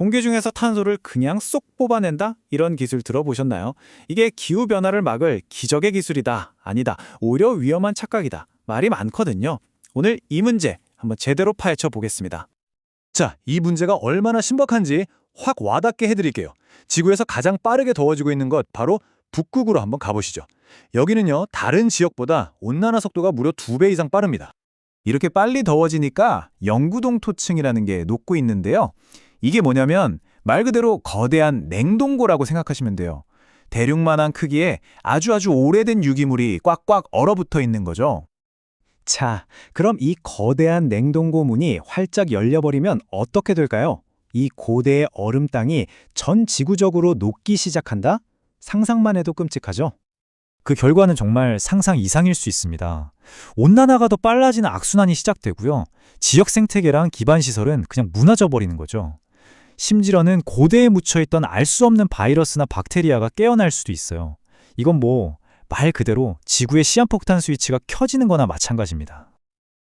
공기 중에서 탄소를 그냥 쏙 뽑아낸다? 이런 기술 들어보셨나요? 이게 기후변화를 막을 기적의 기술이다. 아니다. 오히려 위험한 착각이다. 말이 많거든요. 오늘 이 문제 한번 제대로 파헤쳐 보겠습니다. 자, 이 문제가 얼마나 신박한지 확 와닿게 해드릴게요. 지구에서 가장 빠르게 더워지고 있는 것 바로 북극으로 한번 가보시죠. 여기는요, 다른 지역보다 온난화 속도가 무려 2배 이상 빠릅니다. 이렇게 빨리 더워지니까 영구동토층이라는 게 녹고 있는데요. 이게 뭐냐면 말 그대로 거대한 냉동고라고 생각하시면 돼요. 대륙만한 크기에 아주 오래된 유기물이 꽉꽉 얼어붙어 있는 거죠. 자, 그럼 이 거대한 냉동고 문이 활짝 열려버리면 어떻게 될까요? 이 고대의 얼음 땅이 전 지구적으로 녹기 시작한다? 상상만 해도 끔찍하죠? 그 결과는 정말 상상 이상일 수 있습니다. 온난화가 더 빨라지는 악순환이 시작되고요. 지역 생태계랑 기반 시설은 그냥 무너져 버리는 거죠. 심지어는 고대에 묻혀있던 알 수 없는 바이러스나 박테리아가 깨어날 수도 있어요. 이건 말 그대로 지구의 시한폭탄 스위치가 켜지는 거나 마찬가지입니다.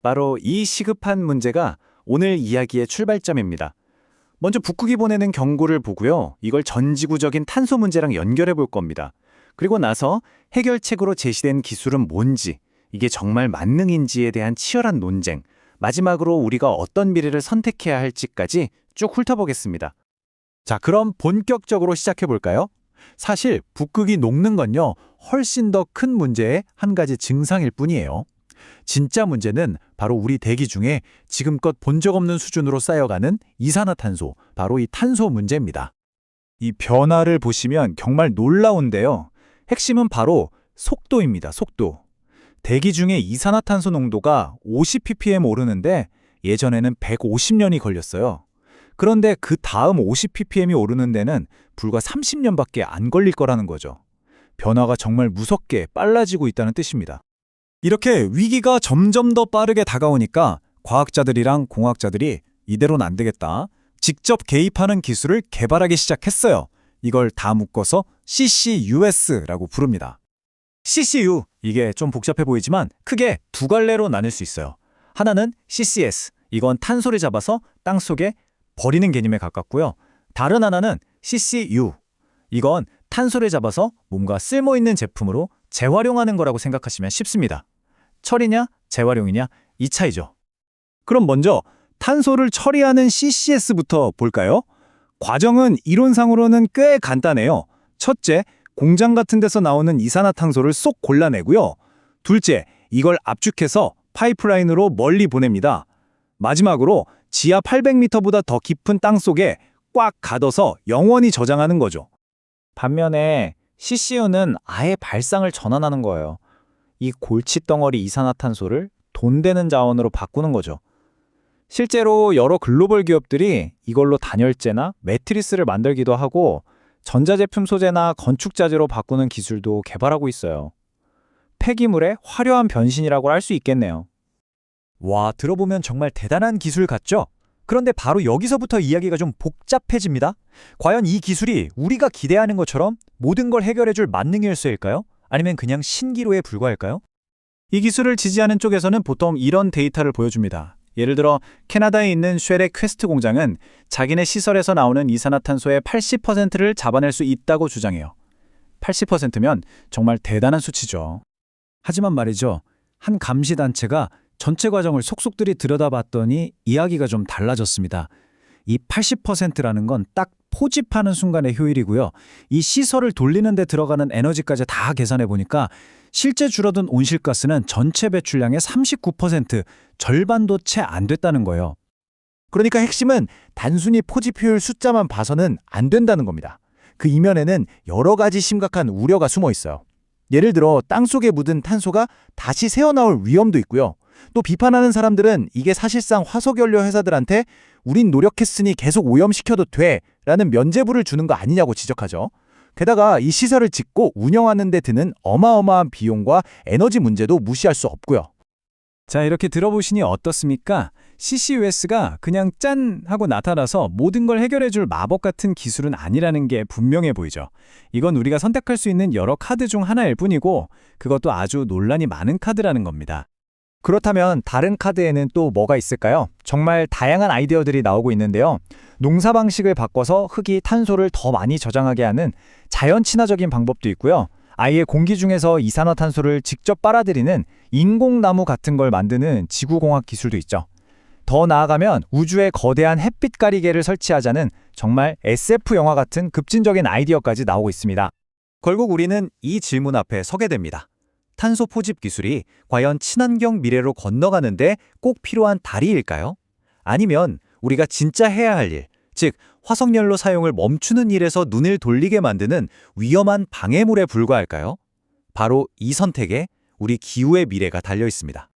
바로 이 시급한 문제가 오늘 이야기의 출발점입니다. 먼저 북극이 보내는 경고를 보고요. 이걸 전지구적인 탄소 문제랑 연결해 볼 겁니다. 그리고 나서 해결책으로 제시된 기술은 뭔지, 이게 정말 만능인지에 대한 치열한 논쟁, 마지막으로 우리가 어떤 미래를 선택해야 할지까지 쭉 훑어보겠습니다. 자, 그럼 본격적으로 시작해 볼까요? 사실 북극이 녹는 건요, 훨씬 더 큰 문제의 한 가지 증상일 뿐이에요. 진짜 문제는 바로 우리 대기 중에 지금껏 본 적 없는 수준으로 쌓여가는 이산화탄소, 바로 이 탄소 문제입니다. 이 변화를 보시면 정말 놀라운데요. 핵심은 바로 속도입니다. 속도. 대기 중에 이산화탄소 농도가 50ppm 오르는데 예전에는 150년이 걸렸어요. 그런데 그 다음 50ppm이 오르는 데는 불과 30년밖에 안 걸릴 거라는 거죠. 변화가 정말 무섭게 빨라지고 있다는 뜻입니다. 이렇게 위기가 점점 더 빠르게 다가오니까 과학자들이랑 공학자들이 이대로는 안 되겠다. 직접 개입하는 기술을 개발하기 시작했어요. 이걸 다 묶어서 CCUS라고 부릅니다. CCU, 이게 좀 복잡해 보이지만 크게 두 갈래로 나눌 수 있어요. 하나는 CCS, 이건 탄소를 잡아서 땅속에 버리는 개념에 가깝고요. 다른 하나는 CCU, 이건 탄소를 잡아서 뭔가 쓸모있는 제품으로 재활용하는 거라고 생각하시면 쉽습니다. 처리냐, 재활용이냐, 이 차이죠. 그럼 먼저 탄소를 처리하는 CCS부터 볼까요? 과정은 이론상으로는 꽤 간단해요. 첫째, 공장 같은 데서 나오는 이산화탄소를 쏙 골라내고요. 둘째, 이걸 압축해서 파이프라인으로 멀리 보냅니다. 마지막으로 지하 800m보다 더 깊은 땅 속에 꽉 가둬서 영원히 저장하는 거죠. 반면에 CCU는 아예 발상을 전환하는 거예요. 이 골칫덩어리 이산화탄소를 돈 되는 자원으로 바꾸는 거죠. 실제로 여러 글로벌 기업들이 이걸로 단열재나 매트리스를 만들기도 하고 전자제품 소재나 건축자재로 바꾸는 기술도 개발하고 있어요. 폐기물의 화려한 변신이라고 할 수 있겠네요. 와, 들어보면 정말 대단한 기술 같죠? 그런데 바로 여기서부터 이야기가 좀 복잡해집니다. 과연 이 기술이 우리가 기대하는 것처럼 모든 걸 해결해줄 만능 열쇠일까요? 아니면 그냥 신기루에 불과할까요? 이 기술을 지지하는 쪽에서는 보통 이런 데이터를 보여줍니다. 예를 들어 캐나다에 있는 쉘의 퀘스트 공장은 자기네 시설에서 나오는 이산화탄소의 80%를 잡아낼 수 있다고 주장해요. 80%면 정말 대단한 수치죠. 하지만 말이죠. 한 감시단체가 전체 과정을 속속들이 들여다봤더니 이야기가 좀 달라졌습니다. 이 80%라는 건 딱 포집하는 순간의 효율이고요. 이 시설을 돌리는 데 들어가는 에너지까지 다 계산해 보니까 실제 줄어든 온실가스는 전체 배출량의 39%, 절반도 채 안 됐다는 거예요. 그러니까 핵심은 단순히 포집 효율 숫자만 봐서는 안 된다는 겁니다. 그 이면에는 여러 가지 심각한 우려가 숨어 있어요. 예를 들어 땅속에 묻은 탄소가 다시 새어나올 위험도 있고요. 또 비판하는 사람들은 이게 사실상 화석연료 회사들한테 우린 노력했으니 계속 오염시켜도 돼 라는 면죄부를 주는 거 아니냐고 지적하죠. 게다가 이 시설을 짓고 운영하는 데 드는 어마어마한 비용과 에너지 문제도 무시할 수 없고요. 자, 이렇게 들어보시니 어떻습니까? CCUS가 그냥 짠 하고 나타나서 모든 걸 해결해줄 마법 같은 기술은 아니라는 게 분명해 보이죠. 이건 우리가 선택할 수 있는 여러 카드 중 하나일 뿐이고 그것도 아주 논란이 많은 카드라는 겁니다. 그렇다면 다른 카드에는 또 뭐가 있을까요? 정말 다양한 아이디어들이 나오고 있는데요. 농사 방식을 바꿔서 흙이 탄소를 더 많이 저장하게 하는 자연 친화적인 방법도 있고요. 아예 공기 중에서 이산화탄소를 직접 빨아들이는 인공나무 같은 걸 만드는 지구공학 기술도 있죠. 더 나아가면 우주에 거대한 햇빛 가리개를 설치하자는 정말 SF 영화 같은 급진적인 아이디어까지 나오고 있습니다. 결국 우리는 이 질문 앞에 서게 됩니다. 탄소 포집 기술이 과연 친환경 미래로 건너가는데 꼭 필요한 다리일까요? 아니면 우리가 진짜 해야 할 일, 즉 화석연료 사용을 멈추는 일에서 눈을 돌리게 만드는 위험한 방해물에 불과할까요? 바로 이 선택에 우리 기후의 미래가 달려 있습니다.